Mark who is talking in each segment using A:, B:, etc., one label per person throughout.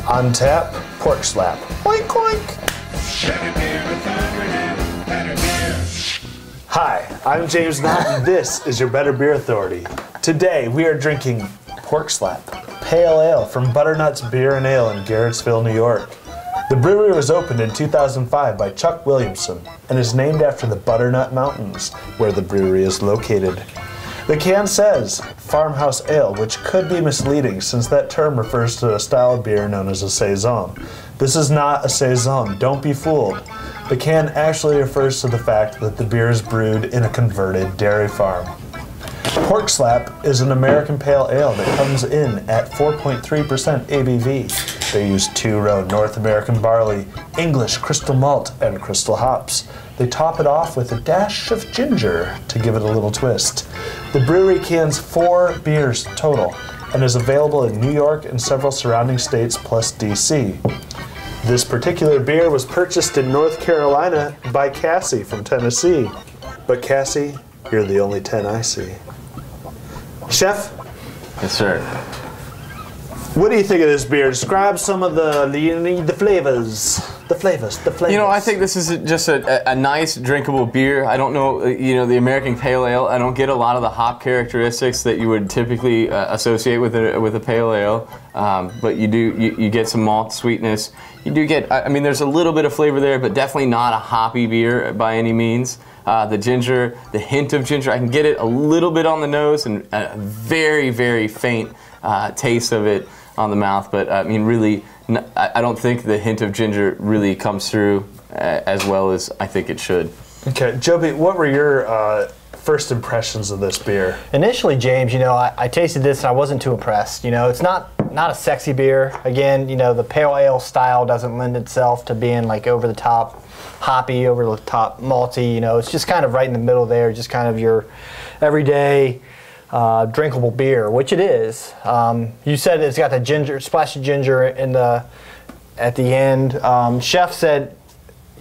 A: On tap, Porkslap. Oink, oink. Hi, I'm James Knott, and this is your Better Beer Authority. Today, we are drinking Porkslap Pale Ale from Butternuts Beer and Ale in Garrattsville, New York. The brewery was opened in 2005 by Chuck Williamson and is named after the Butternut Mountains, where the brewery is located. The can says Farmhouse Ale, which could be misleading since that term refers to a style of beer known as a Saison. This is not a Saison, don't be fooled. The can actually refers to the fact that the beer is brewed in a converted dairy farm. Porkslap is an American pale ale that comes in at 4.3% ABV. They use two-row North American barley, English crystal malt, and crystal hops. They top it off with a dash of ginger to give it a little twist. The brewery cans 4 beers total and is available in New York and several surrounding states plus DC. This particular beer was purchased in North Carolina by Cassie from Tennessee. But Cassie, you're the only 10 I see. Chef?
B: Yes, sir.
A: What do you think of this beer? Describe some of the flavors. The flavors.
B: You know, I think this is just a nice, drinkable beer. I don't know, the American Pale Ale, I don't get a lot of the hop characteristics that you would typically associate with a pale ale. But you get some malt sweetness. You do get, there's a little bit of flavor there, but definitely not a hoppy beer by any means. The ginger, the hint of ginger, I can get it a little bit on the nose and a very, very faint taste of it on the mouth, but really, I don't think the hint of ginger really comes through as well as I think it should. Okay,
A: Joby, what were your first impressions of this beer?
C: Initially, James, I tasted this and I wasn't too impressed. It's not a sexy beer. Again, the pale ale style doesn't lend itself to being like over the top hoppy, over the top malty. It's just kind of right in the middle there, just kind of your everyday drinkable beer, which it is. You said it's got the ginger, splash of ginger at the end. Chef said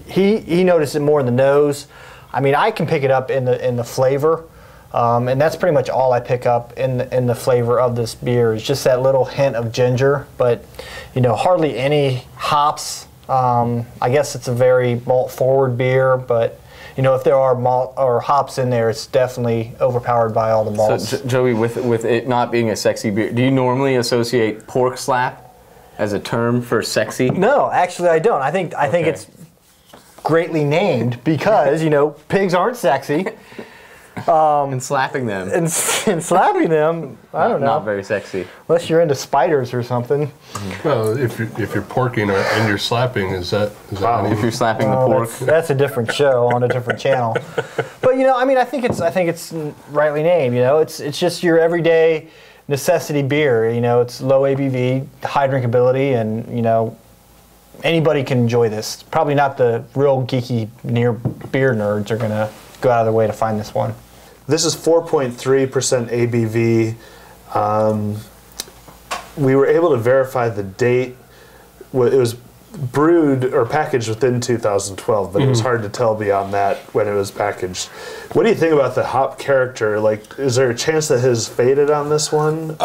C: he noticed it more in the nose. I can pick it up in the flavor, and that's pretty much all I pick up in the flavor of this beer is just that little hint of ginger, but hardly any hops. I guess it's a very malt forward beer, but if there are malt or hops in there, it's definitely overpowered by all the malts.
B: So, Joey, with it not being a sexy beer, do you normally associate Porkslap as a term for sexy?
C: No, actually I don't. I think it's greatly named because, pigs aren't sexy.
B: And slapping them.
C: And slapping them, I don't know.
B: Not very sexy.
C: Unless you're into spiders or something.
D: Well, if you're porking and you're slapping, is that
B: if you're slapping the pork?
C: That's a different show on a different channel. But I think it's rightly named. It's just your everyday necessity beer. It's low ABV, high drinkability, and anybody can enjoy this. Probably not the real geeky near beer nerds are gonna go out of their way to find this one.
A: This is 4.3% ABV. We were able to verify the date. It was brewed or packaged within 2012, but it was hard to tell beyond that when it was packaged. What do you think about the hop character? Like, is there a chance that has faded on this one?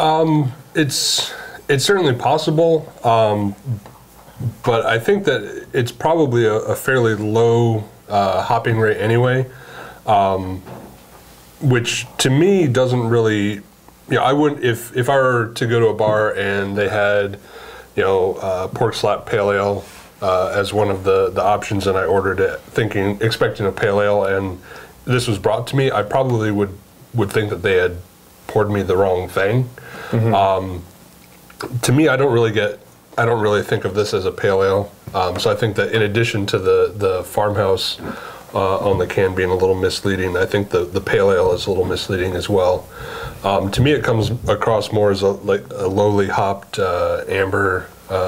D: It's certainly possible, but I think that it's probably a fairly low hopping rate anyway. Which to me doesn't really, I wouldn't, if I were to go to a bar and they had, Porkslap Pale Ale as one of the options and I ordered it expecting a pale ale and this was brought to me, I probably would think that they had poured me the wrong thing. To me, I don't really think of this as a pale ale. So I think that in addition to the farmhouse on the can being a little misleading, I think the pale ale is a little misleading as well. To me, it comes across more as a lowly hopped amber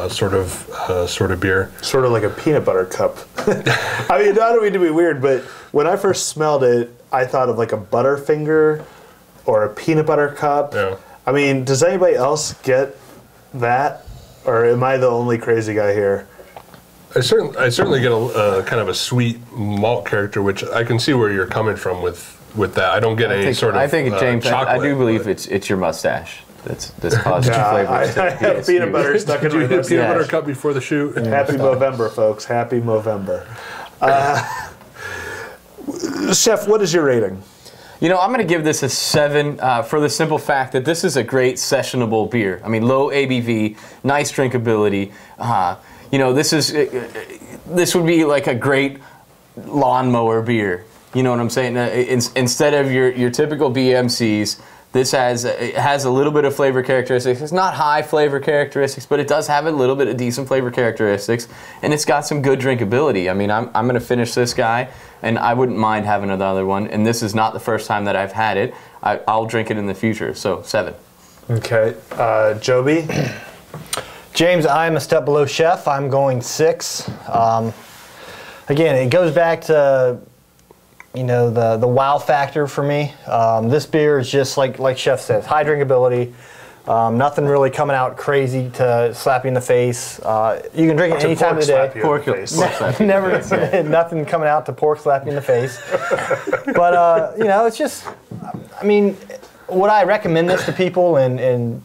D: sort of beer.
A: Sort of like a peanut butter cup. I don't mean to be weird, but when I first smelled it, I thought of like a Butterfinger or a peanut butter cup. Yeah. Does anybody else get that, or am I the only crazy guy here?
D: I certainly get a kind of a sweet malt character, which I can see where you're coming from with that. I don't get any sort of
B: I think James,
D: chocolate.
B: I do believe it's your mustache. that's caused two flavors.
A: I have peanut butter stuck in my
D: Did you
A: lips.
D: peanut butter cup before the shoot?
A: Happy Movember, folks. Happy Movember. Chef, what is your rating?
B: You know, I'm going to give this a 7 for the simple fact that this is a great sessionable beer. I mean, low ABV, nice drinkability. You know, this would be like a great lawnmower beer. You know what I'm saying? Instead of your typical BMCs, this has a little bit of flavor characteristics. It's not high flavor characteristics, but it does have a little bit of decent flavor characteristics, and it's got some good drinkability. I mean, I'm going to finish this guy, and I wouldn't mind having another one. And this is not the first time that I've had it. I'll drink it in the future. So 7.
A: Okay, Joby.
C: James, I'm a step below Chef. I'm going 6. Again, it goes back to, you know, the wow factor for me. This beer is just like Chef says, high drinkability. Nothing really coming out crazy to slap you in the face. You can drink it any time of the day.
B: Pork slap.
C: Never, nothing coming out to pork slap you in the face. But you know, it's just, I mean, would I recommend this to people and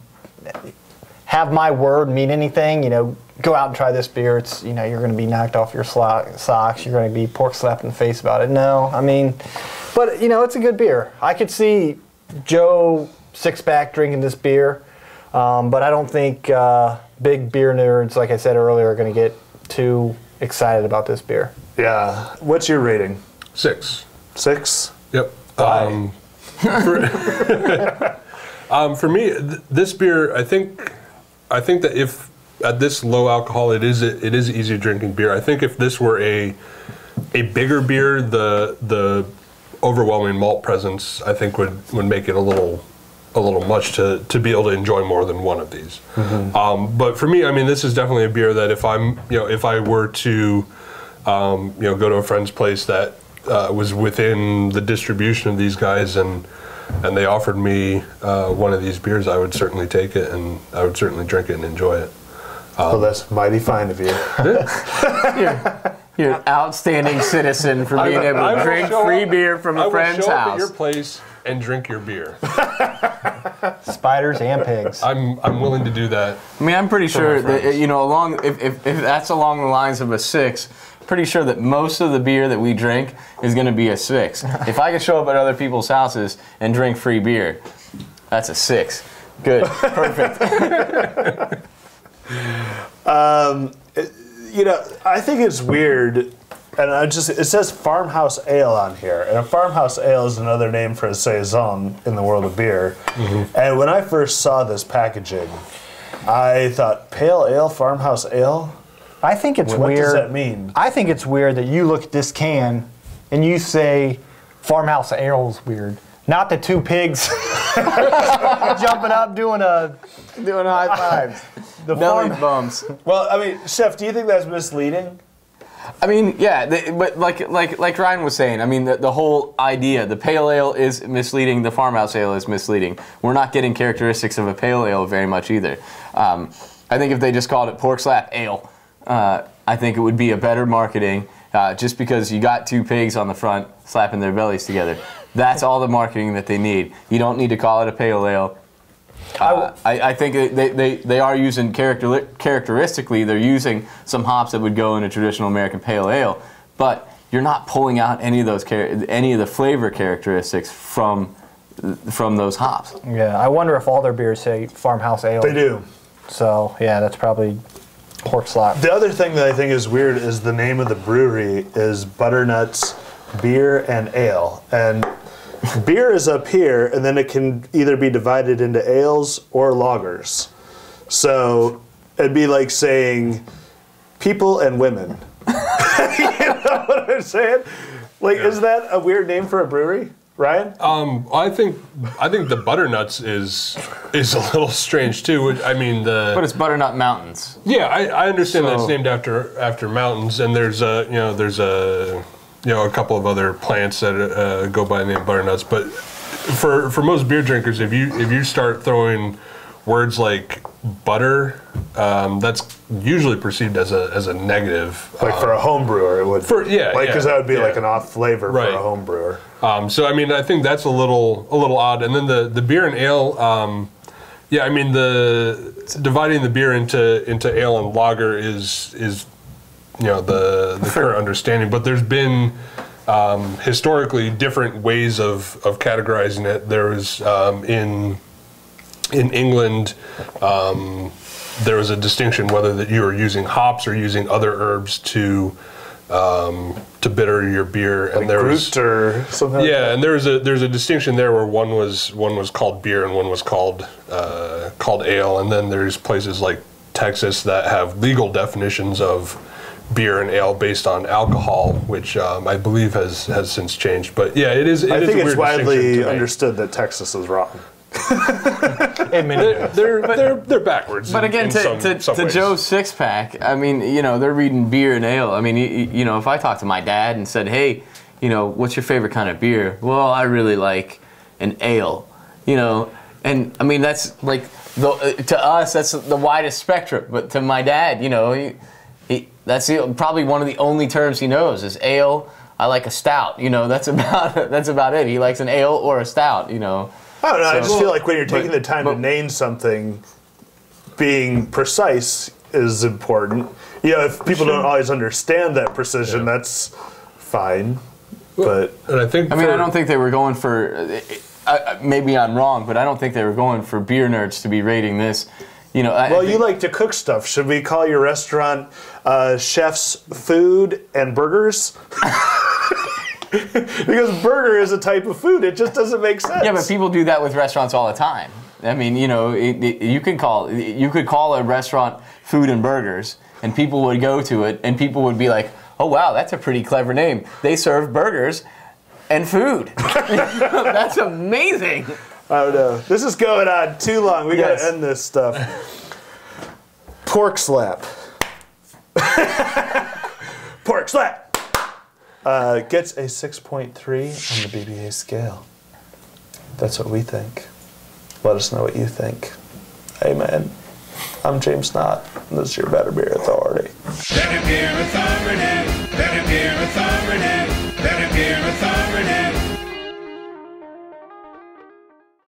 C: have my word mean anything? You know, go out and try this beer. It's, you know, you're going to be knocked off your socks. You're going to be pork slapped in the face about it. No, I mean, but you know, it's a good beer. I could see Joe Sixpack drinking this beer, but I don't think big beer nerds, like I said earlier, are going to get too excited about this beer.
A: Yeah. What's your rating?
D: 6.
A: 6?
D: Yep.
A: Why?
D: For me, this beer, I think that if at this low alcohol, it is easy drinking beer. I think if this were a bigger beer, the overwhelming malt presence, I think would make it a little much to be able to enjoy more than one of these. Mm-hmm. But for me, I mean, this is definitely a beer that if I were to go to a friend's place that was within the distribution of these guys and they offered me one of these beers, I would certainly take it, and I would certainly drink it and enjoy it.
A: Well, that's mighty fine of you.
B: You're an outstanding citizen for being able to drink free beer from a friend's
D: house. I will show up
B: house.
D: at your place and drink your beer.
C: Spiders and pigs.
D: I'm willing to do that.
B: I mean, I'm pretty sure that, if that's along the lines of a 6, pretty sure that most of the beer that we drink is going to be a 6. If I could show up at other people's houses and drink free beer, that's a 6. Good. Perfect.
A: I think it's weird, and it says Farmhouse Ale on here, and a Farmhouse Ale is another name for a Saison in the world of beer. Mm-hmm. And when I first saw this packaging, I thought, Pale Ale, Farmhouse Ale?
C: I think it's weird.
A: What does that mean?
C: I think it's weird that you look at this can and you say Farmhouse Ale is weird. Not the two pigs jumping up doing high fives. The
B: belly bumps.
A: Well, I mean, Chef, do you think that's misleading?
B: I mean, yeah, but like Ryan was saying, I mean, the whole idea, the pale ale is misleading, the farmhouse ale is misleading. We're not getting characteristics of a pale ale very much either. I think if they just called it Porkslap Ale, I think it would be a better marketing, just because you got two pigs on the front slapping their bellies together. That's all the marketing that they need. You don't need to call it a pale ale. I think they are using characteristically, they're using some hops that would go in a traditional American pale ale, but you're not pulling out any of the flavor characteristics from those hops.
C: Yeah, I wonder if all their beers say Farmhouse Ale.
A: They do.
C: So yeah, that's probably Porkslap.
A: The other thing that I think is weird is the name of the brewery is Butternuts Beer and Ale, and beer is up here, and then it can either be divided into ales or lagers. So it'd be like saying people and women. You know what I'm saying? Like, yeah. Is that a weird name for a brewery, Ryan?
D: I think the Butternuts is a little strange too. I mean,
B: but it's Butternut Mountains.
D: Yeah, I understand that it's named after mountains, and there's a couple of other plants that go by the name Butternuts. But for most beer drinkers, if you start throwing words like butter, that's usually perceived as a negative.
A: Like for a home brewer, it would. Because that would be like an off flavor for a home brewer.
D: So I mean, I think that's a little odd. And then the beer and ale, Yeah, I mean dividing the beer into ale and lager is the current understanding, but there's been historically different ways of categorizing it. There was in England, there was a distinction whether that you were using hops or using other herbs to bitter your beer, and
A: Like
D: there
A: Groot or something.
D: yeah,
A: like that.
D: and there's a distinction there where one was called beer and one was called ale, and then there's places like Texas that have legal definitions of beer and ale based on alcohol, which I believe has since changed. But yeah, it is.
A: I
D: is
A: think
D: a
A: it's
D: weird distinction
A: widely
D: to make.
A: understood that Texas is wrong.
D: They're backwards.
B: But again,
D: in some
B: to
D: ways.
B: Joe's six pack, I mean, they're reading beer and ale. I mean, if I talked to my dad and said, hey, what's your favorite kind of beer? Well, I really like an ale, and I mean, that's like, to us, that's the widest spectrum. But to my dad, that's probably one of the only terms he knows is ale. I like a stout. That's about it. He likes an ale or a stout.
A: I don't know. I
B: So-
A: just feel like when you're taking the time to name something, being precise is important. If people don't always understand that precision, that's fine. But
D: And I think
B: I mean, I don't think they were going for. Maybe I'm wrong, but I don't think they were going for beer nerds to be rating this.
A: well, you like to cook stuff. Should we call your restaurant Chef's Food and Burgers? Because burger is a type of food. It just doesn't make sense.
B: Yeah, but people do that with restaurants all the time. I mean, you could call a restaurant Food and Burgers, and people would go to it, and people would be like, "Oh wow, that's a pretty clever name. They serve burgers and food. That's amazing."
A: I don't know. This is going on too long. We
B: Yes.
A: gotta end this stuff. Porkslap. Porkslap. Gets a 6.3 on the BBA scale. That's what we think. Let us know what you think. Amen. I'm James Knott, and this is your Better Beer Authority.
E: Better Beer Authority.